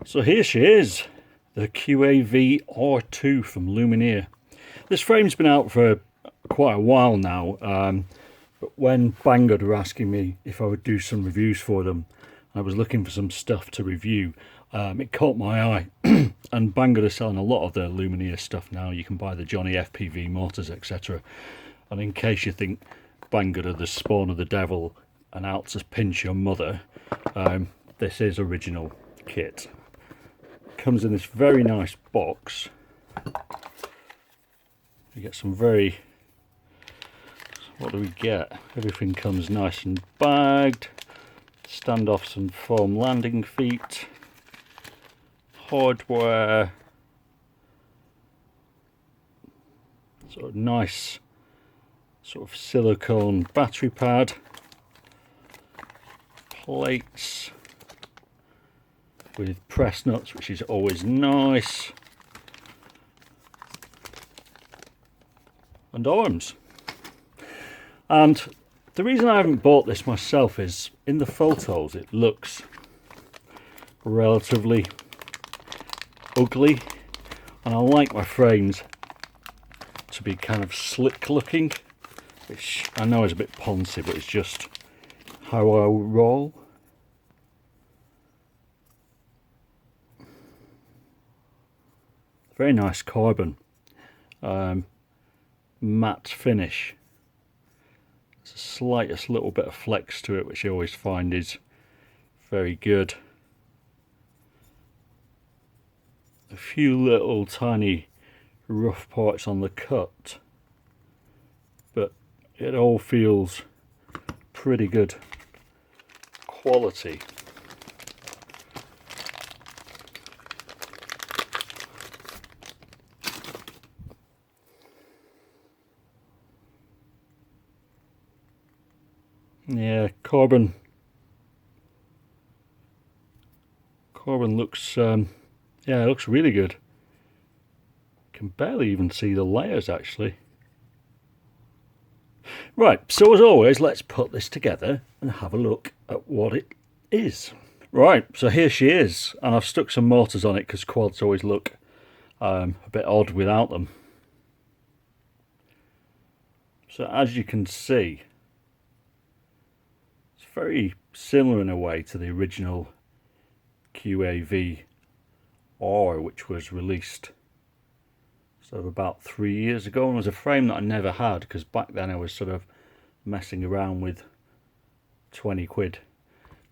So here she is, the QAV R2 from Lumenier. This frame's been out for quite a while now, but when Banggood were asking me if I would do some reviews for them, I was looking for some stuff to review. It caught my eye, and Banggood are selling a lot of their Lumenier stuff now. You can buy the Johnny FPV motors, etc. And in case you think Banggood are the spawn of the devil and out to pinch your mother, this is original kit. Comes in this very nice box. You get some very, what do we get? Everything comes nice and bagged. Standoffs and foam landing feet, hardware, sort of nice sort of silicone battery pad, plates with press nuts, which is always nice, and arms. And the reason I haven't bought this myself is in the photos it looks relatively ugly, and I like my frames to be kind of slick looking, which I know is a bit poncy, but it's just how I roll. Very nice carbon, matte finish. There's a slightest little bit of flex to it, which I always find is very good. A few little tiny rough parts on the cut, but it all feels pretty good quality. Yeah, carbon looks yeah, it looks really good. Can barely even see the layers actually. Right, so as always, let's put this together and have a look at what it is. Right, so here she is, and I've stuck some motors on it because quads always look a bit odd without them. So as you can see, it's very similar in a way to the original QAV R, which was released sort of about 3 years ago, and was a frame that I never had because back then I was sort of messing around with 20 quid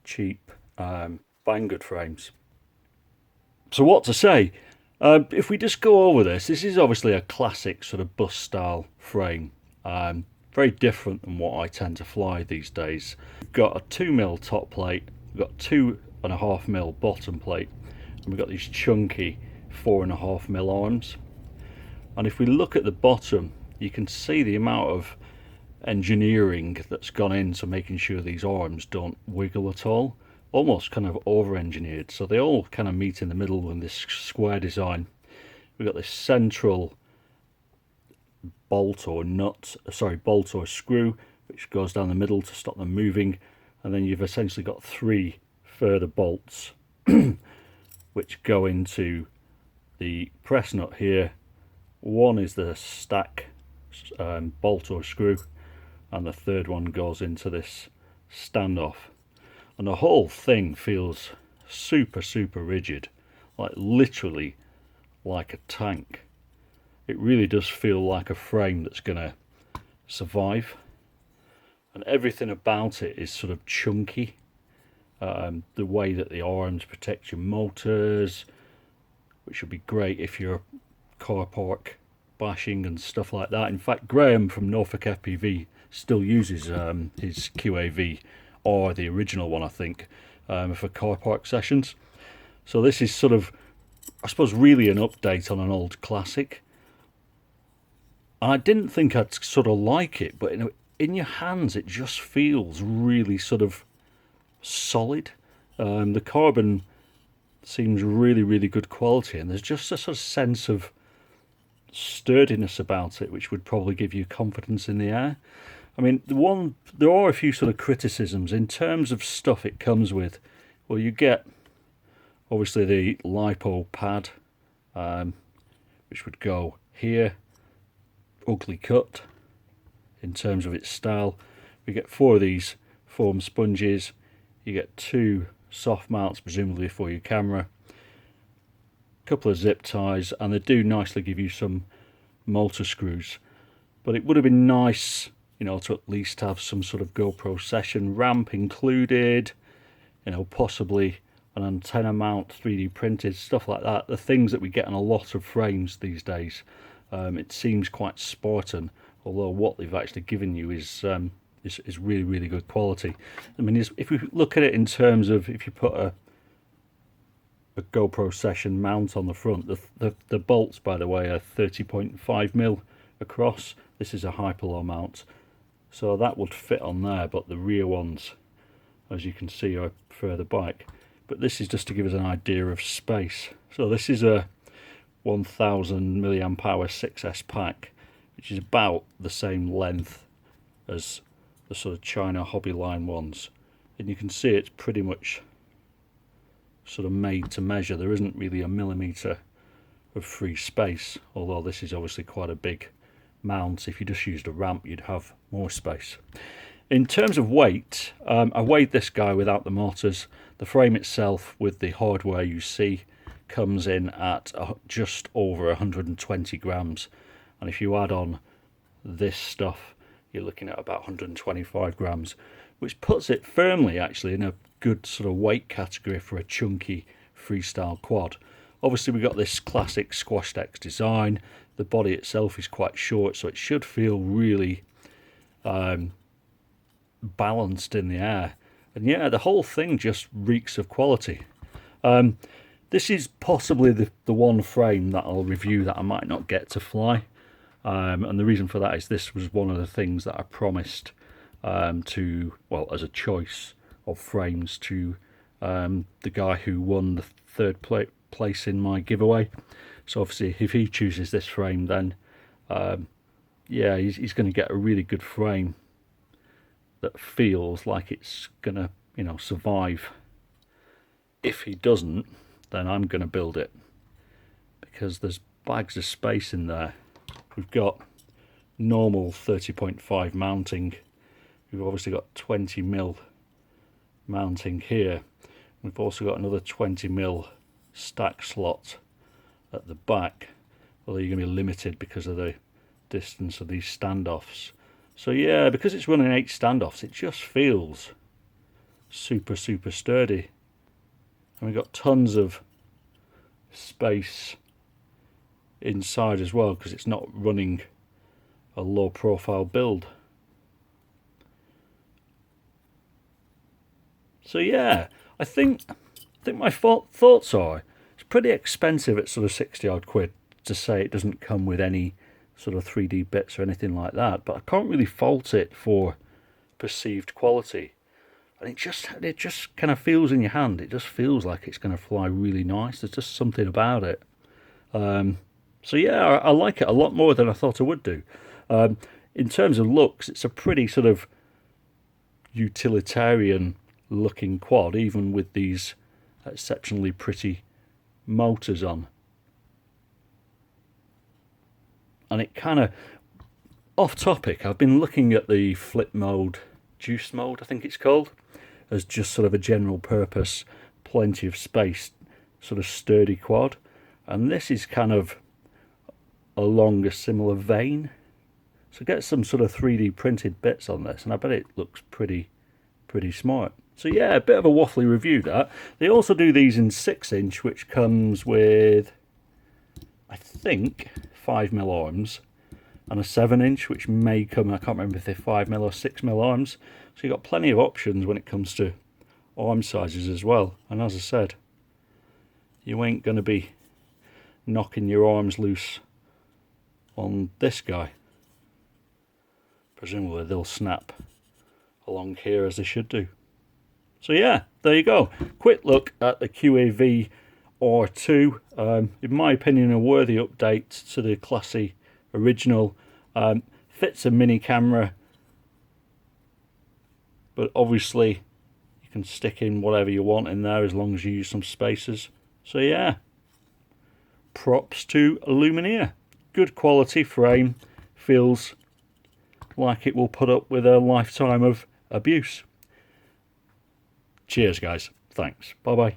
cheap Banggood frames. So what to say? If we just go over this is obviously a classic sort of bus style frame. Very different than what I tend to fly these days. We've got a 2mm top plate, we've got 2.5mm bottom plate, and we've got these chunky 4.5mm arms. And if we look at the bottom, you can see the amount of engineering that's gone into making sure these arms don't wiggle at all. Almost kind of over-engineered, so they all kind of meet in the middle in this square design. We've got this central bolt or screw which goes down the middle to stop them moving, and then you've essentially got 3 further bolts which go into the press nut here. One is the stack bolt or screw, and the third one goes into this standoff, and the whole thing feels super rigid, like literally like a tank. It really does feel like a frame that's gonna survive, and everything about it is sort of chunky. The way that the arms protect your motors, which would be great if you're car park bashing and stuff like that. In fact, Graham from Norfolk FPV still uses his QAV, or the original one I think, for car park sessions. So this is sort of, I suppose, really an update on an old classic. And I didn't think I'd sort of like it, but in your hands it just feels really sort of solid. The carbon seems really good quality, and there's just a sort of sense of sturdiness about it which would probably give you confidence in the air. I mean, there are a few sort of criticisms in terms of stuff it comes with. Well, you get Obviously the lipo pad, which would go here, ugly cut in terms of its style. We get 4 of these foam sponges. You get 2 soft mounts, presumably for your camera, a couple of zip ties, and they do nicely give you some motor screws. But it would have been nice, you know, to at least have some sort of GoPro session ramp included, you know, possibly an antenna mount, 3D printed, stuff like that. The things that we get on a lot of frames these days. It seems quite Spartan, although what they've actually given you is really, really good quality. I mean, if we look at it in terms of, if you put a GoPro session mount on the front, the bolts, by the way, are 30.5mm across. This is a hyperlow mount, so that would fit on there, but the rear ones, as you can see, are further back. But this is just to give us an idea of space. So this is a 1000 milliamp hour 6S pack, which is about the same length as the sort of China hobby line ones, and you can see it's pretty much sort of made to measure. There isn't really a millimetre of free space, although this is obviously quite a big mount. If you just used a ramp, you'd have more space. In terms of weight, I weighed this guy without the motors. The frame itself with the hardware you see comes in at just over 120 grams, and if you add on this stuff, you're looking at about 125 grams, which puts it firmly actually in a good sort of weight category for a chunky freestyle quad. Obviously we've got this classic squash X design. The body itself is quite short, so it should feel really balanced in the air, and yeah, the whole thing just reeks of quality. This is possibly the one frame that I'll review that I might not get to fly, and the reason for that is this was one of the things that I promised to, well, as a choice of frames to the guy who won the third place in my giveaway. So obviously if he chooses this frame, then yeah, he's going to get a really good frame that feels like it's gonna, you know, survive. If he doesn't, then I'm gonna build it, because there's bags of space in there. We've got normal 30.5 mounting. We've obviously got 20mm mounting here. We've also got another 20mm stack slot at the back, although you're going to be limited because of the distance of these standoffs. So yeah, because it's running 8 standoffs, it just feels super sturdy, and we've got tons of space inside as well, because it's not running a low profile build. So yeah, I think my thoughts are, it's pretty expensive at sort of 60 odd quid to say it doesn't come with any sort of 3D bits or anything like that, but I can't really fault it for perceived quality. And it just kind of feels in your hand, it just feels like it's going to fly really nice. There's just something about it. So yeah, I like it a lot more than I thought I would do. In terms of looks, it's a pretty sort of utilitarian looking quad, even with these exceptionally pretty motors on. And it kind of, off topic, I've been looking at the flip mode, juice mode I think it's called, as just sort of a general purpose, plenty of space, sort of sturdy quad, and this is kind of along a similar vein. So get some sort of 3D printed bits on this, and I bet it looks pretty smart. So yeah, a bit of a waffly review that. They also do these in 6-inch, which comes with, I think, 5mm arms, and a 7-inch, which may come, I can't remember if they're 5mm or 6mm arms. So you've got plenty of options when it comes to arm sizes as well. And as I said, you ain't going to be knocking your arms loose on this guy. Presumably they'll snap along here as they should do. So yeah, there you go. Quick look at the QAV R2. In my opinion, a worthy update to the classy original. Fits a mini camera, but obviously you can stick in whatever you want in there as long as you use some spacers. So yeah, props to Lumenier. Good quality frame, feels like it will put up with a lifetime of abuse. Cheers guys, thanks, bye bye.